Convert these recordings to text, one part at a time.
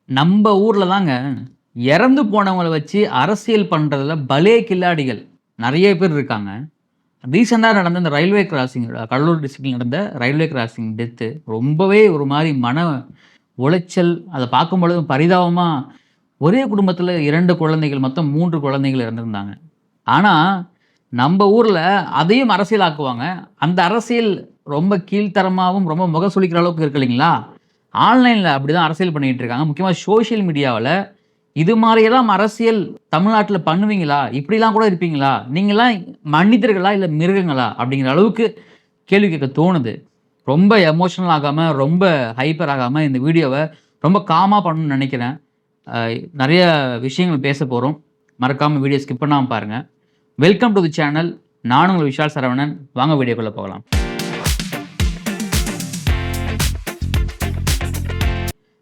நம்ம ஊர்ல தாங்க இறந்து போனவங்கள வச்சு அரசியல் பண்றதுல பலே கில்லாடிகள் நெறைய பேர் இருக்காங்க. ரீசென்ட்டா நடந்த இந்த ரயில்வே கிராசிங் கடலூர் டிஸ்ட்ரிக்ட்ல நடந்த ரயில்வே கிராசிங் டெத்து ரொம்பவே ஒரு மாரி மன உளைச்சல். அத பார்க்கும்பொழுது பரிதாபமா ஒரே குடும்பத்தில 2 குழந்தைகள் மொத்தம் 3 குழந்தைகள் இறந்திருந்தாங்க. ஆனா, நம்ப ஊர்ல அதையும் அரசியலாக்குவாங்க. அந்த அரசியல் ரொம்ப கீழ்த்தரமாவும், ரொம்ப முகம் சுளிக்கிற அளவுக்கு இருக்கு இல்லைங்களா? ஆன்லைன்ல அப்படிதான் அரசியல் பண்ணிட்டு இருக்காங்க. முக்கியமா சோசியல் மீடியாவுல இது மாரியெல்லாம் அரசியல் தமிழ்நாட்டுல பண்ணுவீங்களா? இப்படிலாம் கூட இருப்பீங்களா? நீங்கலாம் மனிதர்களா? இல்ல மிருகங்களா? அப்படிங்கிற அளவுக்கு கேள்வி கேட்க தோணுது. ரொம்ப எமோஷனல் ஆகாம, ரொம்ப ஹைப்பர் ஆகாம இந்த வீடியோவ ரொம்ப காமா பண்ணணும்னு நெனைக்கிறேன். அ நெறைய விஷயங்கள் பேசப் போறோம். மறக்காம வீடியோ ஸ்கிப் பண்ணாம பாருங்க. Welcome to the channel. நான் உங்கள் விஷால் சரவணன். வாங்க வீடியோக்குள்ள போகலாம்.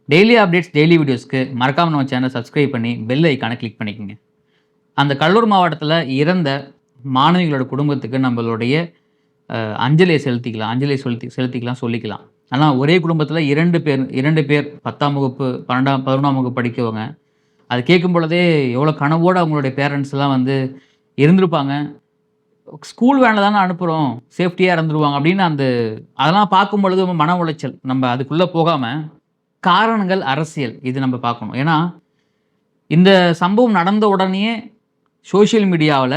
டெய்லி அப்டேட்ஸ், டெய்லி வீடியோஸ்க்கு மறக்காம நம்ம சேனல சப்ஸ்கிரைப் பண்ணி பெல் ஐகான கிளிக் பண்ணிக்கங்க. அந்த கடலூர் மாவட்டத்தில இறந்த மாணவிகளோட குடும்பத்துக்கு நம்மளுடைய அஞ்சலிய செலுத்திக்கலாம். செலுத்திக்கலாம், சொல்லிக்கலாம். ஆனா ஒரே குடும்பத்தில 2 பேர் 10ஆம் வகுப்பு, 11ஆம் வகுப்பு படிக்கவங்க. அது கேட்கும் பொழுதே எவ்வளோ கனவோட அவங்களுடைய பேரண்ட்ஸ்லாம் வந்து இருந்திருப்பாங்க. ஸ்கூல் வேன்ல தான அனுப்புறோம். சேஃப்டியா இருந்துருவாங்க அப்படின்னு அதெல்லாம் பார்க்கும்பொழுது ரொம்ப மன உளைச்சல். நம்ம அதுக்குள்ள போகாம, காரணங்கள் அரசியல். இது நம்ம பார்க்கணும். ஏன்னா, இந்த சம்பவம் நடந்த உடனேயே சோசியல் மீடியாவுல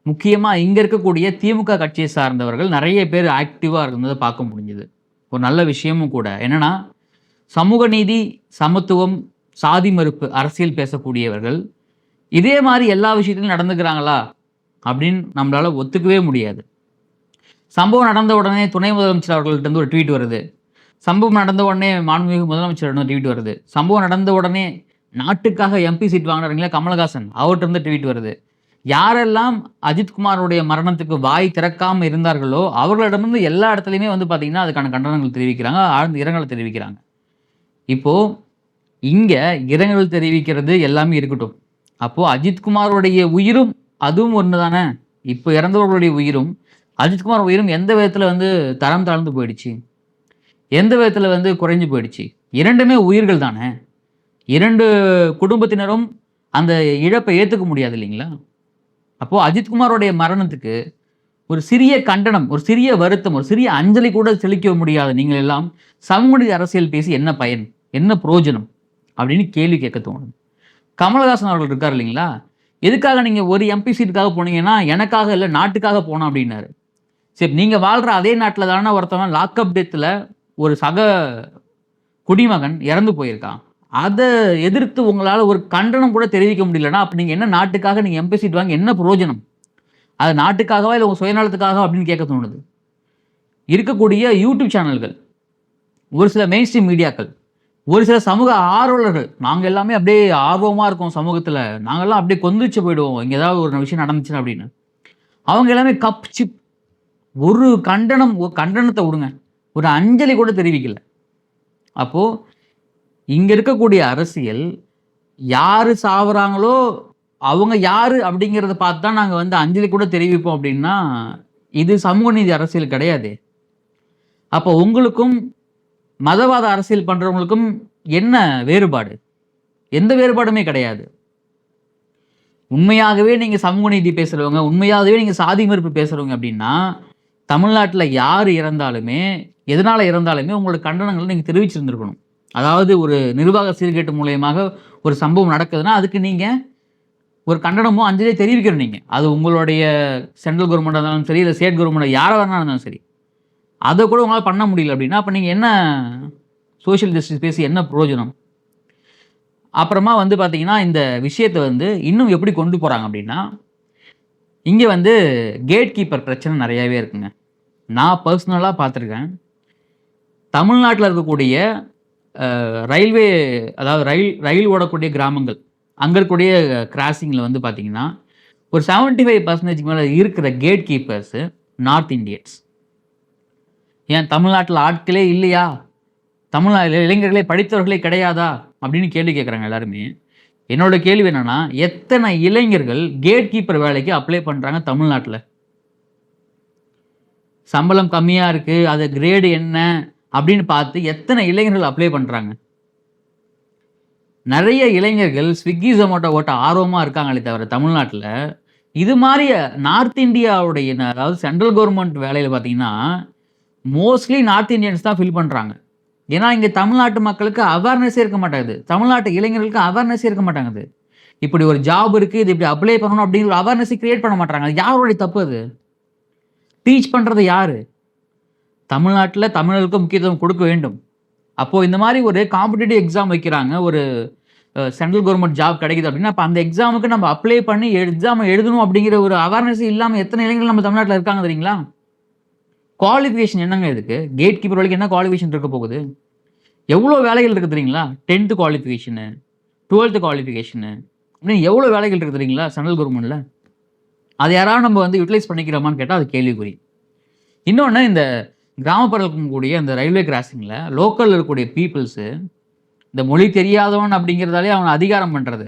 முக்கியமா இங்க இருக்கக்கூடிய திமுக கட்சியை சார்ந்தவர்கள் நெறைய பேர் ஆக்டிவா இருந்தத பார்க்க முடிஞ்சது. ஒரு நல்ல விஷயமும் கூட. என்னன்னா, சமூக நீதி, சமத்துவம், சாதி மறுப்பு, அரசியல் பேசக்கூடியவர்கள், இதே மாரி எல்லா விஷயத்திலும் நடந்துக்கிறாங்களா? அப்படின்னு நம்மளால ஒத்துக்கவே முடியாது. சம்பவம் நடந்த உடனே துணை முதலமைச்சர் அவர்கள்ட்டருந்து ஒரு ட்வீட் வருது. சம்பவம் நடந்த உடனே மாண்புமிகு முதலமைச்சரிடம் ட்வீட் வருது. சம்பவம் நடந்த உடனே நாட்டுக்காக எம்பி சீட் வாங்குனாருங்களா கமலஹாசன், அவர்ட்டருந்து ட்வீட் வருது. யாரெல்லாம் அஜித்குமாருடைய மரணத்துக்கு வாய் திறக்காம இருந்தார்களோ, அவர்களிடமிருந்து எல்லா இடத்துலயுமே வந்து பார்த்தீங்கன்னா, அதுக்கான கண்டனங்கள் தெரிவிக்கிறாங்க. ஆழ்ந்த இரங்கல தெரிவிக்கிறாங்க. இப்போ இங்க இரங்கல் தெரிவிக்கிறது எல்லாமே இருக்கட்டும். அப்போ அஜித்குமாருடைய உயிரும் அதுவும் ஒண்ணு தானே. இப்ப இறந்தவர்களுடைய உயிரும், அஜித்குமார் உயிரும் எந்த விதத்துல வந்து தரம் தாழ்ந்து போயிடுச்சு? எந்த விதத்துல வந்து குறைஞ்சு போயிடுச்சு? 2மே உயிர்கள் தானே. 2 குடும்பத்தினரும் அந்த இழப்பை ஏத்துக்க முடியாது இல்லைங்களா? அப்போ அஜித்குமாரோடைய மரணத்துக்கு ஒரு சிறிய கண்டனம், ஒரு சிறிய வருத்தம், ஒரு சிறிய அஞ்சலி கூட செலுத்த முடியாத நீங்கள் எல்லாம் சமூக நீதி அரசியல் பேசி என்ன பயன்? என்ன பிரயோஜனம்? அப்படின்னு கேள்வி கேட்க தோணுது. கமலஹாசன் அவர்கள் இருக்காரு இல்லைங்களா? எதுக்காக நீங்க ஒரு எம்பி சீட்டுக்காக போனீங்கன்னா, எனக்காக இல்ல நாட்டுக்காக போனோம் அப்படின்னாரு. சரி நீங்க வாழ்ற அதே நாட்டுல தான ஒருத்தவன் லாக்அப் டெத்ல ஒரு சக குடிமகன் இறந்து போயிருக்கான். அத எதிர்த்து உங்களால ஒரு கண்டனம் கூட தெரிவிக்க முடியலன்னா, அப்ப நீங்க என்ன நாட்டுக்காக நீங்க எம்பி சீட் வாங்கி என்ன பிரயோஜனம்? அது நாட்டுக்காகவா இல்ல உங்க சுயநலத்துக்காகவா அப்படின்னு கேட்க தோணுது. இருக்கக்கூடிய யூடியூப் சேனல்கள், ஒரு சில மெயின் ஸ்ட்ரீம் மீடியாக்கள், ஒரு சில சமூக ஆர்வலர்கள், நாங்க எல்லாமே அப்படியே ஆர்வமா இருக்கோம் சமூகத்துல. நாங்கலாம் அப்படியே கொந்தளிச்சு போயிடுவோம். இங்க ஏதாவது ஒரு விஷயம் நடந்துச்சுன்னா அப்படின்னு. அவங்க எல்லாமே கப் சிப் ஒரு கண்டனத்த விடுங்க. ஒரு அஞ்சலி கூட தெரிவிக்கல. அப்போ இங்க இருக்கக்கூடிய அரசியல் யாரு சாவுறாங்களோ, அவங்க யாரு அப்படிங்கிறத பார்த்து தான் நாங்க வந்து அஞ்சலி கூட தெரிவிப்போம் அப்படின்னா, இது சமூக நீதி அரசியல் கிடையாதே. அப்போ உங்களுக்கும் மதவாத அரசியல் பண்றவங்களுக்கும் என்ன வேறுபாடு? எந்த வேறுபாடுமே கிடையாது. உண்மையாகவே நீங்க சமூக நீதி பேசுறவங்க, உண்மையாகவே நீங்க சாதி மறுப்பு பேசுறவங்க அப்படின்னா, தமிழ்நாட்டுல யாரு இறந்தாலுமே, எதனால இறந்தாலுமே உங்களோட கண்டனங்கள நீங்க தெரிவிச்சிருந்திருக்கணும். அதாவது ஒரு நிர்வாக சீர்கேட்டு மூலியமாக ஒரு சம்பவம் நடக்குதுன்னா, அதுக்கு நீங்க ஒரு கண்டனமோ, அஞ்சலியோ தெரிவிக்கணும் நீங்க. அது உங்களுடைய சென்ட்ரல் கவர்ன்மெண்ட்டா இருந்தாலும் சரி, இல்ல ஸ்டேட் கவர்ன்மெண்ட் யாரா வேணா இருந்தாலும் சரி. அத கூட உங்களால பண்ண முடியல அப்படின்னா, அப்ப நீங்க என்ன சோசியல் ஜஸ்டிஸ் பேசி என்ன பிரயோஜனம்? அப்புறமா வந்து பார்த்தீங்கன்னா, இந்த விஷயத்த வந்து இன்னும் எப்படி கொண்டு போறாங்க அப்படின்னா, இங்க வந்து கேட் கீப்பர் பிரச்சனை நெறையாவே இருக்குங்க. நான் பெர்சனலா பார்த்துருக்கேன். தமிழ்நாட்டுல இருக்கக்கூடிய ரயில்வே அதாவது ரயில் ஓடக்கூடிய கிராமங்கள், அங்க இருக்கக்கூடிய கிராசிங்ல வந்து பார்த்தீங்கன்னா, ஒரு 75% மேல இருக்கிற கேட் கீப்பர்ஸ் நார்த் இண்டியன்ஸ். ஏன் தமிழ்நாட்டுல ஆட்களே இல்லையா? தமிழ்நாடு இளைஞர்களே படித்தவர்களே கிடையாதா? அப்படின்னு கேள்வி கேட்குறாங்க எல்லாருமே. என்னோட கேள்வி என்னன்னா, எத்தனை இளைஞர்கள் கேட் கீப்பர் வேலைக்கு அப்ளை பண்றாங்க தமிழ்நாட்டுல? சம்பளம் கம்மியா இருக்கு. அது கிரேடு என்ன? அப்படின்னு பார்த்து எத்தனை இளைஞர்கள் அப்ளை பண்றாங்க? நிறைய இளைஞர்கள் ஸ்விக்கி, ஜொமேட்டோ ஓட்ட ஆர்வமா இருக்காங்களே தவிர தமிழ்நாட்டுல, இது மாரி நார்த் இந்தியாவுடைய அதாவது சென்ட்ரல் கவர்ன்மெண்ட் வேலையில பார்த்தீங்கன்னா, மோஸ்ட்லி நார்த் இந்தியன்ஸ் தான் ஃபில் பண்றாங்க. ஏன்னா, இங்க தமிழ்நாட்டு மக்களுக்கு அவேர்னஸே இருக்க மாட்டேங்குது. தமிழ்நாட்டு இளைஞர்களுக்கு அவேர்னஸே இருக்க மாட்டேங்குது. இப்படி ஒரு ஜாப் இருக்கு. இது இப்படி அப்ளை பண்ணணும் அப்படிங்கிற ஒரு அவேர்னஸே கிரியேட் பண்ண மாட்றாங்க. அது யாருடைய தப்பு அது? டீச் பண்றது யாரு? தமிழ்நாட்டுல தமிழர்களுக்கு முக்கியத்துவம் கொடுக்க வேண்டும். அப்போ இந்த மாரி ஒரு காம்படிட்டிவ் எக்ஸாம் வைக்கிறாங்க. ஒரு சென்ட்ரல் கவர்ன்மெண்ட் ஜாப் கிடைக்குது அப்படின்னா, அப்ப அந்த எக்ஸாமுக்கு நம்ம அப்ளை பண்ணி எக்ஸாம் எழுதணும் அப்படிங்கிற ஒரு அவேர்னஸ் இல்லாம எத்தனை இளைஞர்கள் நம்ம தமிழ்நாட்டுல இருக்காங்க தெரியுங்களா? குவாலிஃபிகேஷன் என்னங்க இதுக்கு? கேட் கீப்பர் வரைக்கும் என்ன குவாலிஃபிகேஷன் இருக்க போகுது? எவ்வளோ வேலைகள் இருக்கு தெரியுங்களா? 10th குவாலிஃபிகேஷனு, 12th குவாலிஃபிகேஷனு அப்படின்னு எவ்வளோ வேலைகள் இருக்கு தெரியுங்களா? சென்ட்ரல் கவர்ன்மெண்ட்ல. அத யாராவது நம்ம வந்து யுட்டிலைஸ் பண்ணிக்கிறோமான்னு கேட்டா அது கேள்விக்குறி. இன்னொன்னு இந்த கிராமப்புறத்துல இருக்கக்கூடிய அந்த ரயில்வே கிராசிங்ல லோக்கல்ல இருக்கக்கூடிய பீப்பிள்ஸு இந்த மொழி தெரியாதவன் அப்படிங்கிறதாலே அவன அதிகாரம் பண்றது.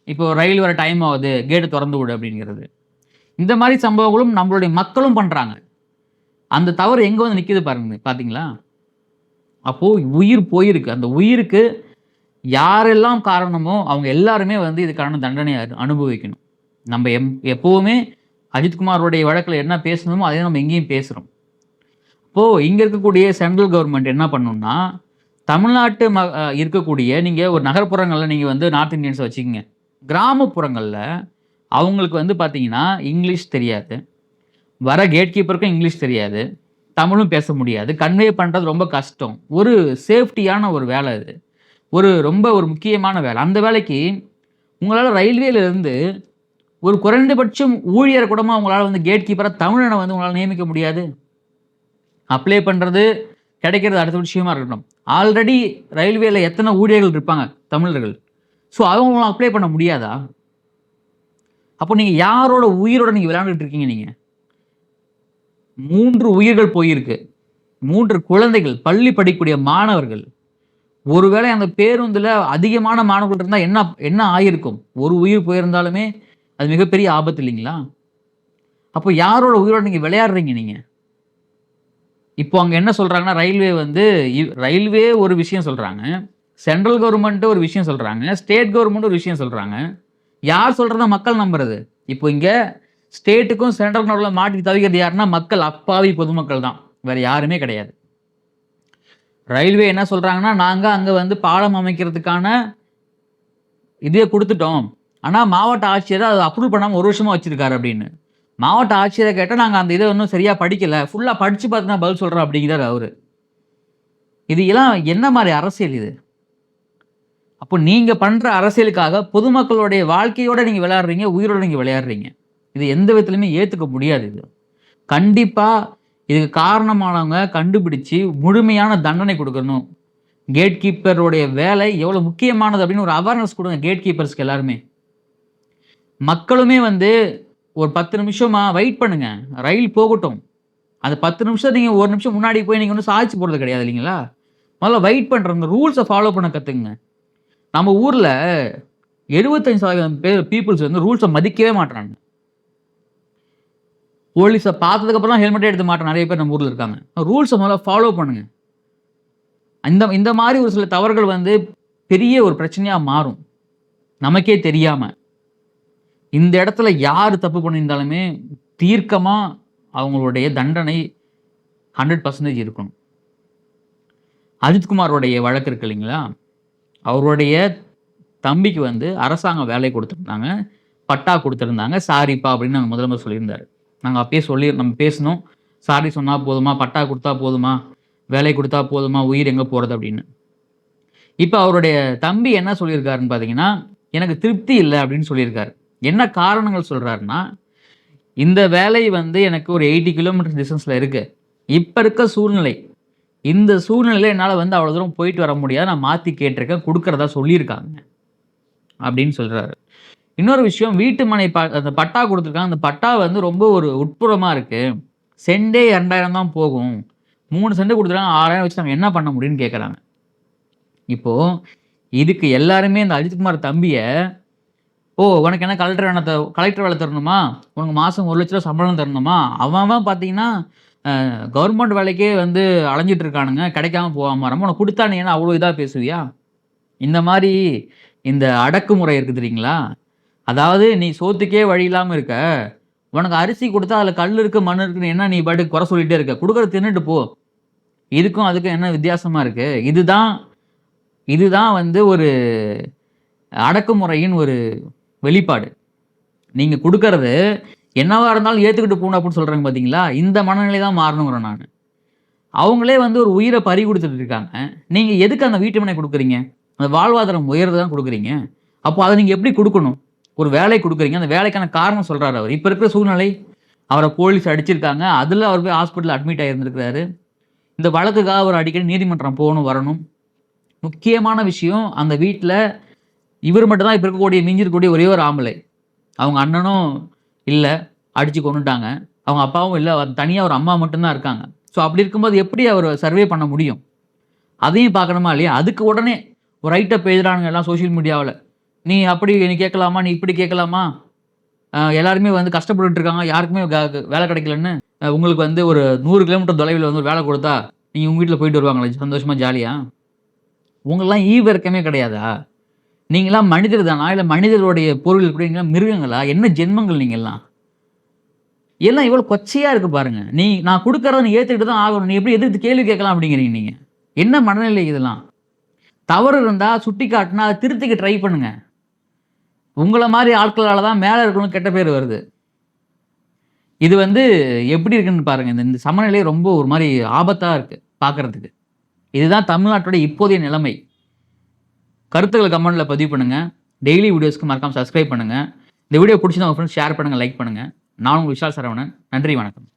இப்போ ரயில் வர டைம் ஆகுது, கேட்ட தொறந்து விடு அப்படிங்கிறது. இந்த மாரி சம்பவங்களும் நம்மளுடைய மக்களும் பண்றாங்க. அந்த தவறு எங்க வந்து நிக்குது பாருங்க, பார்த்தீங்களா? அப்போ உயிர் போயிருக்கு. அந்த உயிருக்கு யாரெல்லாம் காரணமோ அவங்க எல்லாருமே வந்து இதுக்கான தண்டனைய அனுபவிக்கணும். நம்ம எப்பவுமே அஜித்குமாருடைய வழக்குல என்ன பேசணுமோ அதே நம்ம இங்கேயும் பேசுறோம். இப்போ இங்க இருக்கக்கூடிய சென்ட்ரல் கவர்ன்மெண்ட் என்ன பண்ணணும்னா, தமிழ்நாட்டு இருக்கக்கூடிய நீங்க ஒரு நகர்ப்புறங்கள்ல நீங்க வந்து நார்த் இந்தியன்ஸ வச்சுக்கங்க. கிராமப்புறங்கள்ல அவங்களுக்கு வந்து பார்த்தீங்கன்னா, இங்கிலீஷ் தெரியாது. வர கேட் கீப்பருக்கும் இங்கிலீஷ் தெரியாது. தமிழும் பேச முடியாது. கன்வே பண்றது ரொம்ப கஷ்டம். ஒரு சேஃப்டியான ஒரு வேலை இது. ரொம்ப ஒரு முக்கியமான வேலை. அந்த வேலைக்கு உங்களால ரயில்வேல இருந்து ஒரு குறைந்தபட்சம் ஊழியர கூடமா உங்களால வந்து கேட் கீப்பரா தமிழன வந்து உங்களால நியமிக்க முடியாது. அப்ளை பண்றது, கிடைக்கிறது அடுத்த விஷயமா இருக்கட்டும். ஆல்ரெடி ரயில்வேல எத்தனை ஊழியர்கள் இருப்பாங்க தமிழர்கள். ஸோ அவங்கள அப்ளை பண்ண முடியாதா? அப்போ நீங்க யாரோட உயிரோட நீங்க விளையாண்டுட்டு இருக்கீங்க நீங்க? 3 உயிர்கள் போயிருக்கு. 3 குழந்தைகள், பள்ளி படிக்கக்கூடிய மாணவர்கள். ஒருவேளை அந்த பேருந்துல அதிகமான மாணவர்கள் இருந்தா என்ன என்ன ஆயிருக்கும்? ஒரு உயிர் போயிருந்தாலுமே அது மிகப்பெரிய ஆபத்து இல்லைங்களா? அப்போ யாரோட உயிரோட நீங்க விளையாடுறீங்க நீங்க? இப்போ அங்க என்ன சொல்றாங்கன்னா, ரயில்வே வந்து ரயில்வே ஒரு விஷயம் சொல்றாங்க. சென்ட்ரல் கவர்ன்மெண்ட் ஒரு விஷயம் சொல்றாங்க. ஸ்டேட் கவர்ன்மெண்ட் ஒரு விஷயம் சொல்றாங்க. யார் சொல்றத மக்கள் நம்புறது? இப்போ இங்க ஸ்டேட்டுக்கும் சென்ட்ரல் நடுவுல மாட்டி தவிக்கிறது யாருன்னா மக்கள், அப்பாவி பொதுமக்கள் தான். வேற யாருமே கிடையாது. ரயில்வே என்ன சொல்றாங்கன்னா, நாங்க அங்க வந்து பாலம் அமைக்கிறதுக்கான இதே குடுத்துட்டோம். ஆனா மாவட்ட ஆட்சியர் அத அப்ரூவ் பண்ணாம 1 வருஷமா வச்சிருக்காரு அப்படின்னு. மாவட்ட ஆட்சியர கேட்டா, நாங்க அந்த இத இன்னும் சரியா படிக்கல. ஃபுல்லா படிச்சு பார்த்து தான் பதில் சொல்றோம் அப்படிங்கிறாரு அவரு. இது எல்லாம் என்ன மாரி அரசியல் இது? அப்போ நீங்க பண்ற அரசியலுக்காக பொதுமக்களுடைய வாழ்க்கையோட நீங்க விளையாடுறீங்க, உயிரோட நீங்க விளையாடுறீங்க. இது எந்த விதத்திலுமே ஏத்துக்க முடியாது இது. கண்டிப்பா இதுக்கு காரணமானவங்க கண்டுபிடிச்சு முழுமையான தண்டனை குடுக்கணும். கேட் கீப்பருடைய வேலை எவ்வளவு முக்கியமானது அப்படின்னு ஒரு அவேர்னஸ் குடுங்க கேட் கீப்பர்ஸ்க்கு எல்லாருமே. மக்களுமே வந்து ஒரு 10 நிமிஷமா வெயிட் பண்ணுங்க. ரயில் போகட்டும். அந்த 10 நிமிஷம் நீங்க 1 நிமிஷம் முன்னாடி போய் நீங்க ஒண்ணும் சாதிச்சு போறது கிடையாது இல்லைங்களா? முதல்ல வெயிட் பண்றவங்க ரூல்ஸ ஃபாலோ பண்ண கத்துக்கங்க. நம்ம ஊர்ல 75% பேர் பீப்பிள்ஸ் வந்து ரூல்ஸ மதிக்கவே மாட்றாங்க. போலீஸ பார்த்ததுக்கு அப்புறம் தான் ஹெல்மெட்டே எடுத்து மாட்ற நெறைய பேர் நம்ம ஊர்ல இருக்காங்க. ரூல்ஸ முதல்ல ஃபாலோ பண்ணுங்க. இந்த மாரி ஒரு சில தவறுகள் வந்து பெரிய ஒரு பிரச்சனையா மாறும். நமக்கே தெரியாம. இந்த இடத்துல யாரு தப்பு பண்ணியிருந்தாலுமே தீர்க்கமா அவங்களுடைய தண்டனை 100% இருக்கணும். அஜித்குமாரோடைய வழக்கு இருக்கு இல்லைங்களா? அவருடைய தம்பிக்கு வந்து அரசாங்கம் வேலை குடுத்திருந்தாங்க. பட்டா குடுத்திருந்தாங்க. சாரிப்பா அப்படின்னு நாங்க முதலமைச்சர் சொல்லியிருந்தாரு. நாங்க அப்பயே நம்ம பேசினோம். சாரி சொன்னா போதுமா? பட்டா குடுத்தா போதுமா? வேலை குடுத்தா போதுமா? உயிர் எங்க போறது அப்படின்னு. இப்ப அவருடைய தம்பி என்ன சொல்லியிருக்காருன்னு பார்த்தீங்கன்னா, எனக்கு திருப்தி இல்ல அப்படின்னு சொல்லியிருக்காரு. என்ன காரணங்கள் சொல்றாருன்னா, இந்த வேலை வந்து எனக்கு ஒரு 80 கிலோமீட்டர் டிஸ்டன்ஸ்ல இருக்கு. இப்ப இருக்க சூழ்நிலை. இந்த சூழ்நிலையில என்னால வந்து அவ்வளவு தூரம் போயிட்டு வர முடியாது. நான் மாத்தி கேட்டிருக்கேன். குடுக்கிறதா சொல்லியிருக்காங்க. அப்படின்னு சொல்றாரு. இன்னொரு விஷயம் வீட்டு மனை அந்த பட்டா குடுத்துருக்காங்க. அந்த பட்டா வந்து ரொம்ப ஒரு உட்புறமா இருக்கு. சென்டே 2000 தான் போகும். 3 சென்ட் குடுத்துருக்காங்க. 6000 வச்சு நாங்க என்ன பண்ண முடியும்னு கேட்கறாங்க. இப்போ இதுக்கு எல்லாருமே இந்த அஜித்குமார் தம்பிய, "ஓ! உனக்கு என்ன கலெக்டர் வேலை தரணுமா? உனக்கு மாசம் ரூ. 1,00,000 சம்பளம் தரணுமா?" அவன் பார்த்தீங்கன்னா, கவர்மெண்ட் வேலைக்கே வந்து அலைஞ்சிட்டு இருக்கானுங்க. கிடைக்காம போகாம வராம. உனக்கு குடுத்தா நீ என்ன அவ்வளோ இதா பேசுவியா? இந்த மாரி இந்த அடக்குமுறை இருக்குது தெரியுங்களா? அதாவது நீ சோத்துக்கே வழி இல்லாம இருக்க. உனக்கு அரிசி குடுத்தா அதில கல் இருக்கு, மண் இருக்குன்னு என்ன நீ பாட்டுக்கு குறை சொல்லிட்டே இருக்க. குடுக்கறத தின்னுட்டு போ. இதுக்கும் அதுக்கும் என்ன வித்தியாசமா இருக்கு? இதுதான் வந்து ஒரு அடக்குமுறையின் ஒரு வெளிப்பாடு. நீங்க குடுக்கறது என்னவா இருந்தாலும் ஏத்துக்கிட்டு போணும் அப்படின்னு சொல்றாங்க பார்த்தீங்களா? இந்த மனநிலை தான் மாறணுங்கிறேன் நானு. அவங்களே வந்து ஒரு உயிர பறி குடுத்துட்டு இருக்காங்க. நீங்க எதுக்கு அந்த வீட்டுமனை குடுக்குறீங்க? அந்த வாழ்வாதாரம் உயர்வு தான் குடுக்குறீங்க. அப்போ அத நீங்க எப்படி குடுக்கணும்? ஒரு வேலை குடுக்குறீங்க. அந்த வேலைக்கான காரணம் சொல்றாரு அவரு. இப்ப இருக்கிற சூழ்நிலை, அவர போலீஸ் அடிச்சிருக்காங்க. அதுல அவர் போய் ஹாஸ்பிட்டல்ல அட்மிட் ஆயிருந்திருக்கிறாரு. இந்த வழக்குக்காக அவர் அடிக்கடி நீதிமன்றம் போணும், வரணும். முக்கியமான விஷயம் அந்த வீட்ல இவர் மட்டும் தான் இப்ப இருக்கக்கூடிய மிஞ்சிருக்கக்கூடிய ஒரே ஒரு ஆம்பளை. அவங்க அண்ணனும் இல்ல. அடிச்சு கொன்னுட்டாங்க. அவங்க அப்பாவும் இல்ல. தனியா ஒரு அம்மா மட்டும் தான் இருக்காங்க. ஸோ அப்படி இருக்கும்போது எப்படி அவர் சர்வே பண்ண முடியும்? அதையும் பார்க்கணுமா இல்லையா? அதுக்கு உடனே ஒரு ரைட்டப் எழுதுறானுங்க எல்லாம் சோசியல் மீடியாவுல. நீ அப்படி நீ கேட்கலாமா? நீ இப்படி கேட்கலாமா? எல்லாருமே வந்து கஷ்டப்பட்டுட்டு இருக்காங்க. யாருக்குமே வேலை கிடைக்கலன்னு. உங்களுக்கு வந்து ஒரு 100 கிலோமீட்டர் தொலைவில வந்து ஒரு வேலை குடுத்தா, நீங்க உங்க வீட்ல போயிட்டு வருவாங்களா சந்தோஷமா, ஜாலியா? உங்களுக்கெல்லாம் ஈவு இரக்கமே கிடையாதா? நீங்கலாம் மனிதர் தானா? இல்ல மனிதருடைய பொருள் இருக்கிறீங்களா? மிருகங்களா? என்ன ஜென்மங்கள் நீங்கலாம்? எல்லாம் எவ்வளோ கொச்சையா இருக்கு பாருங்க. நான் குடுக்கறத நீ ஏத்துக்கிட்டு தான் ஆகணும். நீ எப்படி எதிர்த்து கேள்வி கேட்கலாம் அப்படிங்கிறீங்க நீங்க. என்ன மனநிலை இதெல்லாம்? தவறு இருந்தா சுட்டிக்காட்டுனா அத திருத்திக்க ட்ரை பண்ணுங்க. உங்கள மாரி ஆட்களால தான் மேல இருக்கிறவங்களுக்கு கெட்ட பேர் வருது. இது வந்து எப்படி இருக்குன்னு பாருங்க. இந்த சமநிலை ரொம்ப ஒரு மாரி ஆபத்தா இருக்கு பார்க்கறதுக்கு. இதுதான் தமிழ்நாட்டோட இப்போதைய நிலைமை. கருத்துக்கள கமெண்ட்ல பதிவு பண்ணுங்க. டெய்லி வீடியோஸ்க்கு மறக்காம சப்ஸ்கிரைப் பண்ணுங்க. இந்த வீடியோ பிடிச்சிருந்தா உங்க ஃப்ரெண்ட்ஸ் ஷேர் பண்ணுங்க, லைக் பண்ணுங்க. நான் உங்கள் விஷால் சரவணன். நன்றி, வணக்கம்.